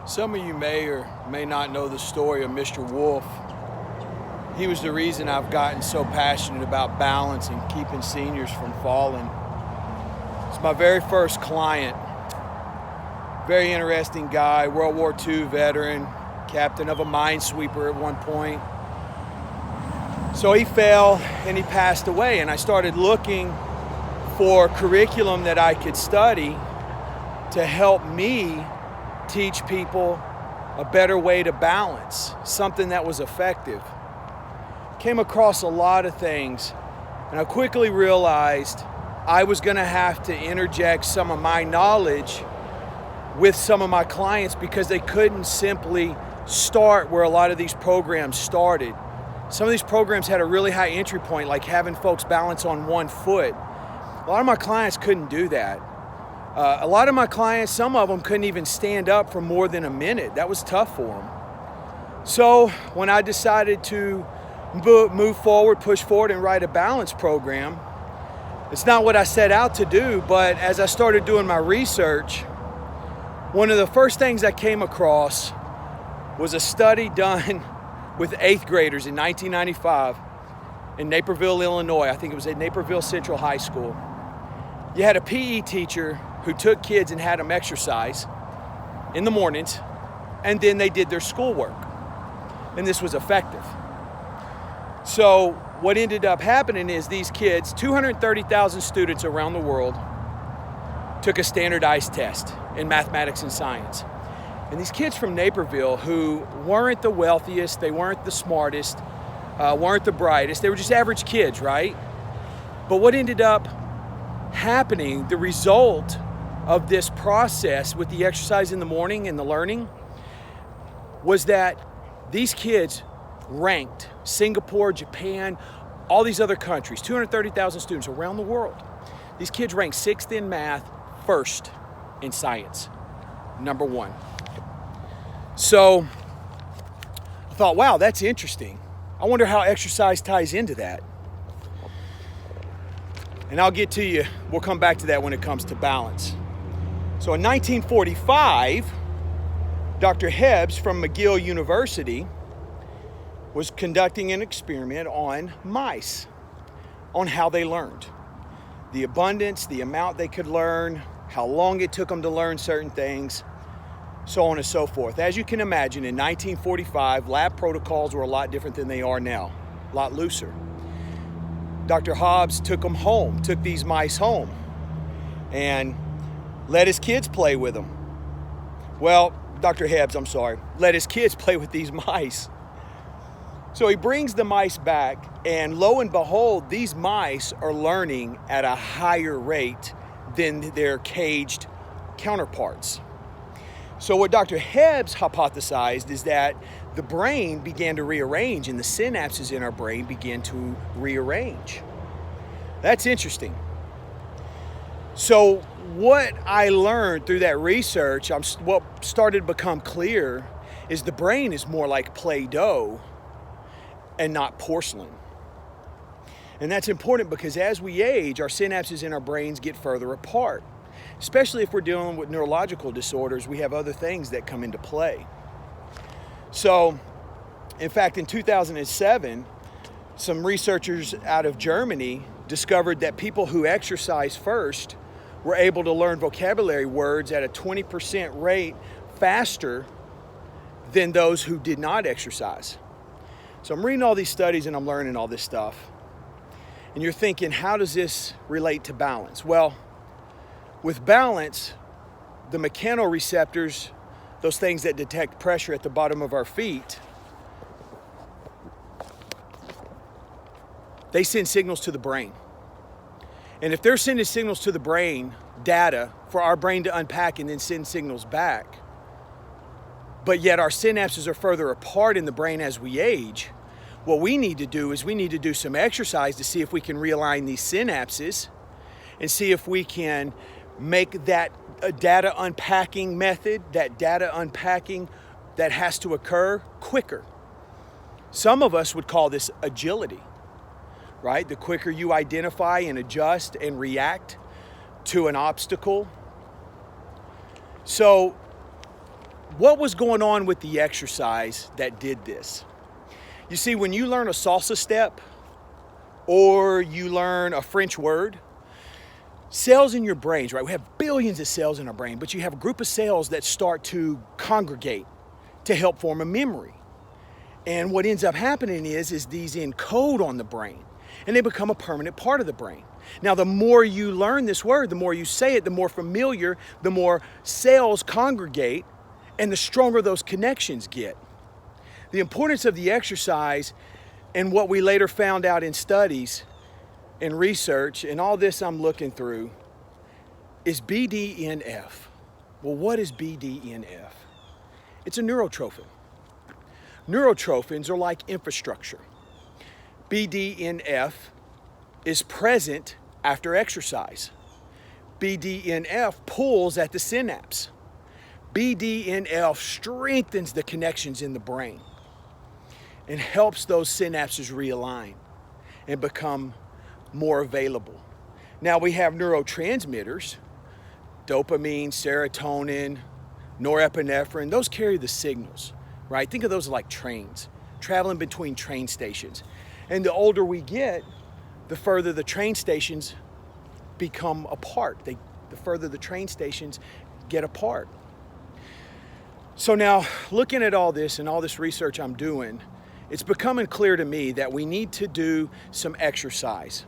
Some of you may or may not know the story of Mr. Wolf. He was the reason I've gotten so passionate about balance and keeping seniors from falling. It's my very first client. Very interesting guy, World War II veteran, captain of a minesweeper at one point. So he fell and he passed away, and I started looking for curriculum that I could study to help me teach people a better way to balance, something that was effective. Came across a lot of things, and I quickly realized I was going to have to interject some of my knowledge with some of my clients because they couldn't simply start where a lot of these programs started. Some of these programs had a really high entry point, like having folks balance on one foot. A lot of my clients couldn't do that. A lot of my clients, some of them couldn't even stand up for more than a minute. That was tough for them. So when I decided to move forward, push forward, and write a balance program, it's not what I set out to do, but as I started doing my research, one of the first things I came across was a study done with 8th graders in 1995 in Naperville, Illinois. I think it was at Naperville Central High School. You had a PE teacher who took kids and had them exercise in the mornings, and then they did their schoolwork. And this was effective. So what ended up happening is these kids, 230,000 students around the world, took a standardized test in mathematics and science. And these kids from Naperville, who weren't the wealthiest, they weren't the smartest, weren't the brightest, they were just average kids, right? But what ended up happening, the result of this process with the exercise in the morning and the learning, was that these kids ranked Singapore, Japan, all these other countries, 230,000 students around the world. These kids ranked 6th in math, 1st in science, number 1. So I thought, wow, that's interesting. I wonder how exercise ties into that. And I'll get to you, we'll come back to that when it comes to balance. So in 1945, Dr. Hebbs from McGill University was conducting an experiment on mice, on how they learned. The abundance, the amount they could learn, how long it took them to learn certain things, so on and so forth. As you can imagine, in 1945, lab protocols were a lot different than they are now, a lot looser. Dr. Hobbs took these mice home, and let his kids play with them. Well, Dr. Hebbs, let his kids play with these mice. So he brings the mice back, and lo and behold, these mice are learning at a higher rate than their caged counterparts. So what Dr. Hebbs hypothesized is that the brain began to rearrange and the synapses in our brain began to rearrange. That's interesting. So what I learned through that research, what started to become clear, is the brain is more like Play-Doh and not porcelain. And that's important because as we age, our synapses in our brains get further apart. Especially if we're dealing with neurological disorders, we have other things that come into play. So, in fact, in 2007, some researchers out of Germany discovered that people who exercise first were able to learn vocabulary words at a 20% rate faster than those who did not exercise. So I'm reading all these studies and I'm learning all this stuff. And you're thinking, how does this relate to balance? Well, with balance, the mechanoreceptors, those things that detect pressure at the bottom of our feet, they send signals to the brain. And if they're sending signals to the brain, data for our brain to unpack and then send signals back, but yet our synapses are further apart in the brain as we age, what we need to do is we need to do some exercise to see if we can realign these synapses and see if we can make that data unpacking method, that data unpacking that has to occur quicker. Some of us would call this agility, right? The quicker you identify and adjust and react to an obstacle. So what was going on with the exercise that did this? You see, when you learn a salsa step or you learn a French word, cells in your brains, right? We have billions of cells in our brain, but you have a group of cells that start to congregate to help form a memory. And what ends up happening is these encode on the brain and they become a permanent part of the brain. Now, the more you learn this word, the more you say it, the more familiar, the more cells congregate and the stronger those connections get. The importance of the exercise and what we later found out in studies and research, and all this I'm looking through, is BDNF. Well, what is BDNF? It's a neurotrophin. Neurotrophins are like infrastructure. BDNF is present after exercise. BDNF pulls at the synapse. BDNF strengthens the connections in the brain and helps those synapses realign and become more available. Now we have neurotransmitters, dopamine, serotonin, norepinephrine. Those carry the signals, right? Think of those like trains, traveling between train stations. And the older we get, the further the train stations become apart. The further the train stations get apart. So now, looking at all this and all this research I'm doing, it's becoming clear to me that we need to do some exercise.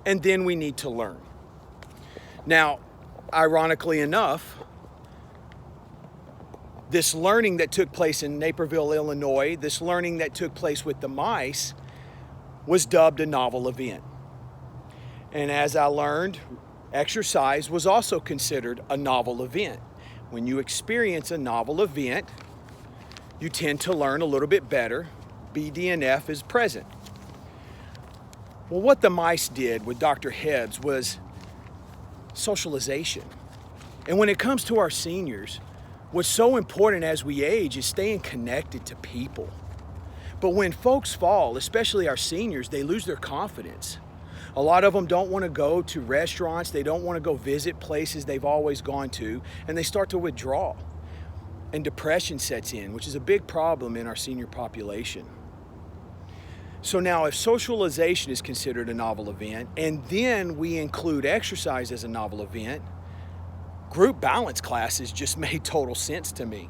And then we need to learn. Now, ironically enough, this learning that took place in Naperville, Illinois, this learning that took place with the mice, was dubbed a novel event. And as I learned, exercise was also considered a novel event. When you experience a novel event, you tend to learn a little bit better. BDNF is present. Well, what the mice did with Dr. Hebbs was socialization. And when it comes to our seniors, what's so important as we age is staying connected to people. But when folks fall, especially our seniors, they lose their confidence. A lot of them don't want to go to restaurants, they don't want to go visit places they've always gone to, and they start to withdraw. And depression sets in, which is a big problem in our senior population. So now if socialization is considered a novel event, and then we include exercise as a novel event, group balance classes just made total sense to me.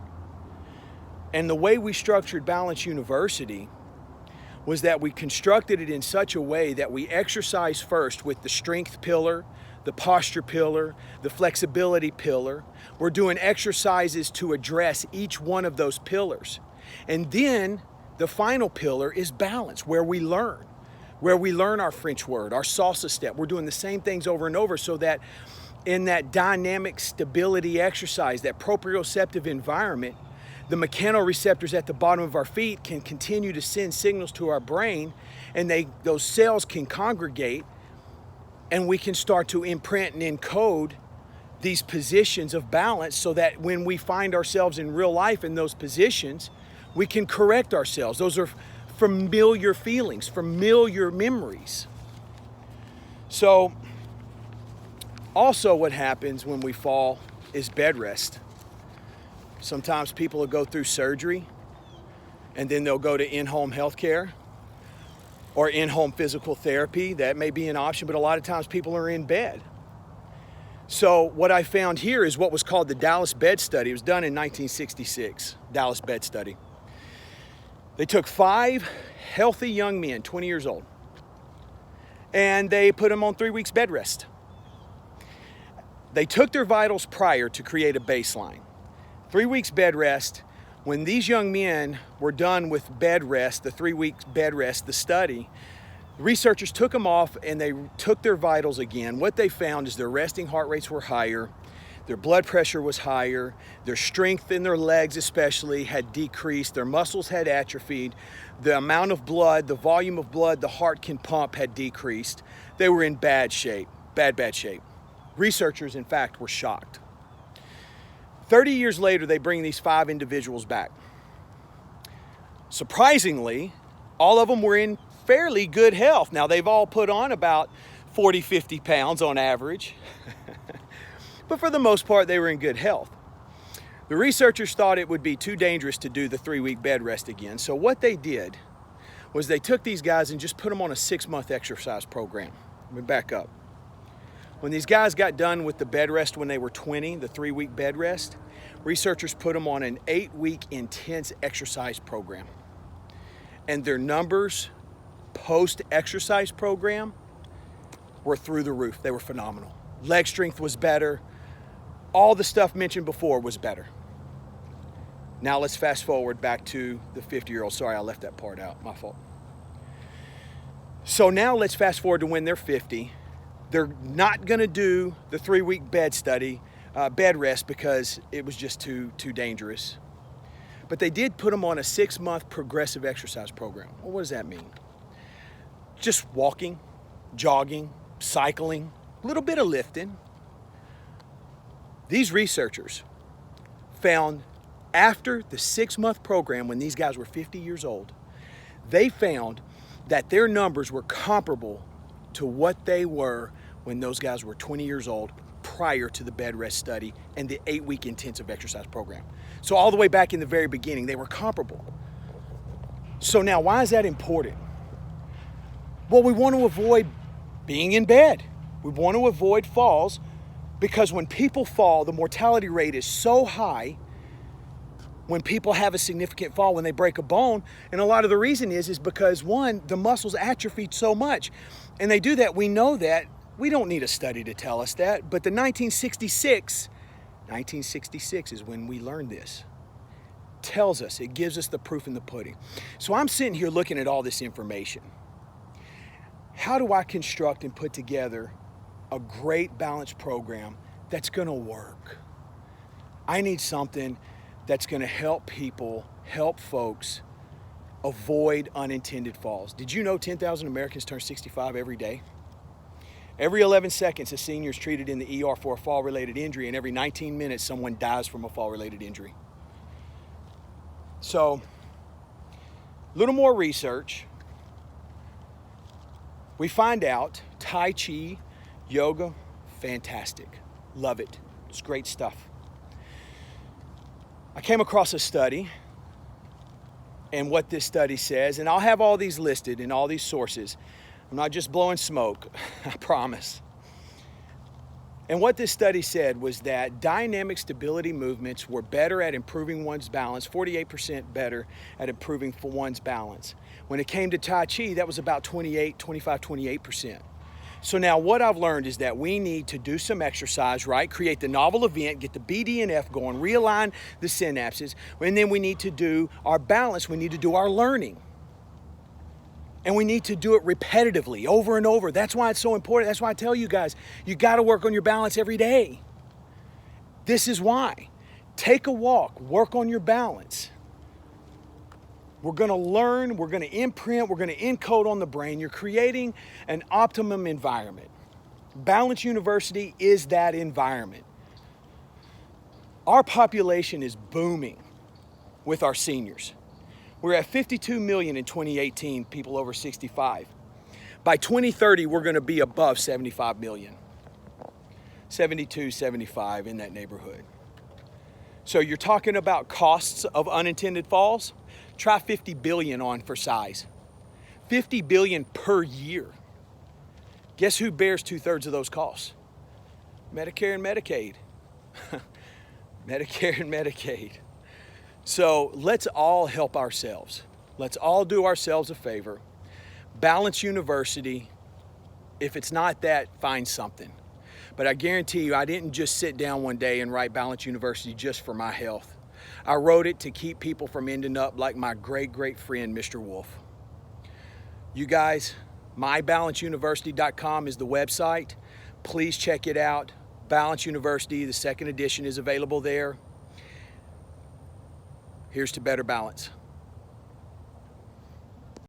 And the way we structured Balance University was that we constructed it in such a way that we exercise first with the strength pillar, the posture pillar, the flexibility pillar. We're doing exercises to address each one of those pillars. And then the final pillar is balance, where we learn our French word, our salsa step. We're doing the same things over and over so that in that dynamic stability exercise, that proprioceptive environment, the mechanoreceptors at the bottom of our feet can continue to send signals to our brain, and those cells can congregate, and we can start to imprint and encode these positions of balance so that when we find ourselves in real life in those positions, we can correct ourselves. Those are familiar feelings, familiar memories. So also what happens when we fall is bed rest. Sometimes people will go through surgery and then they'll go to in-home healthcare or in-home physical therapy. That may be an option, but a lot of times people are in bed. So what I found here is what was called the Dallas Bed Study. It was done in 1966, Dallas Bed Study. They took 5 healthy young men, 20 years old, and they put them on 3 weeks bed rest. They took their vitals prior to create a baseline. 3 weeks bed rest. When these young men were done with bed rest, the 3 weeks bed rest, the study, researchers took them off and they took their vitals again. What they found is their resting heart rates were higher, their blood pressure was higher, their strength in their legs especially had decreased, their muscles had atrophied, the amount of blood, the volume of blood the heart can pump had decreased. They were in bad shape, bad shape. Researchers, in fact, were shocked. 30 years later, they bring these 5 individuals back. Surprisingly, all of them were in fairly good health. Now, they've all put on about 40, 50 pounds on average. But for the most part, they were in good health. The researchers thought it would be too dangerous to do the 3-week bed rest again. So what they did was they took these guys and just put them on a 6-month exercise program. Let me back up. When these guys got done with the bed rest when they were 20, the 3-week bed rest, researchers put them on an 8-week intense exercise program. And their numbers post-exercise program were through the roof. They were phenomenal. Leg strength was better. All the stuff mentioned before was better. Now let's fast forward back to the 50-year-old. Sorry, I left that part out. My fault. So now let's fast forward to when they're 50. They're not going to do the 3-week bed rest because it was just too dangerous. But they did put them on a 6-month progressive exercise program. Well, what does that mean? Just walking, jogging, cycling, a little bit of lifting. These researchers found after the 6-month program, when these guys were 50 years old, they found that their numbers were comparable to what they were when those guys were 20 years old prior to the bed rest study and the 8-week intensive exercise program. So all the way back in the very beginning, they were comparable. So now, why is that important? Well, we want to avoid being in bed. We want to avoid falls because when people fall, the mortality rate is so high when people have a significant fall, when they break a bone. And a lot of the reason is because one, the muscles atrophied so much. And they do that, we know that. We don't need a study to tell us that. But the 1966 is when we learned this. Tells us, it gives us the proof in the pudding. So I'm sitting here looking at all this information. How do I construct and put together a great balanced program that's going to work? I need something that's going to help people, help folks avoid unintended falls. Did you know 10,000 Americans turn 65 every day? Every 11 seconds, a senior is treated in the ER for a fall-related injury, and every 19 minutes, someone dies from a fall-related injury. So, a little more research. We find out Tai Chi Yoga, fantastic. Love it. It's great stuff. I came across a study, and what this study says, and I'll have all these listed in all these sources. I'm not just blowing smoke, I promise. And what this study said was that dynamic stability movements were better at improving one's balance, 48% better at improving for one's balance. When it came to Tai Chi, that was about 28%. So now what I've learned is that we need to do some exercise, right? Create the novel event, get the Bdnf going, realign the synapses, and then we need to do our balance, we need to do our learning. And we need to do it repetitively, over and over. That's why it's so important. That's why I tell you guys, you got to work on your balance every day. This is why. Take a walk, work on your balance. We're going to learn, we're going to imprint, we're going to encode on the brain. You're creating an optimum environment. Balance University is that environment. Our population is booming with our seniors. We're at 52 million in 2018, people over 65. By 2030, we're going to be above 75 million. 72, 75, in that neighborhood. So you're talking about costs of unintended falls? Try 50 billion on for size. 50 billion per year. Guess who bears 2/3 of those costs? Medicare and Medicaid. Medicare and Medicaid. So let's all help ourselves. Let's all do ourselves a favor. Balance University. If it's not that, find something. But I guarantee you, I didn't just sit down one day and write Balance University just for my health. I wrote it to keep people from ending up like my great friend, Mr. Wolf. You guys, mybalanceuniversity.com is the website. Please check it out. Balance University, the second edition is available there. Here's to better balance.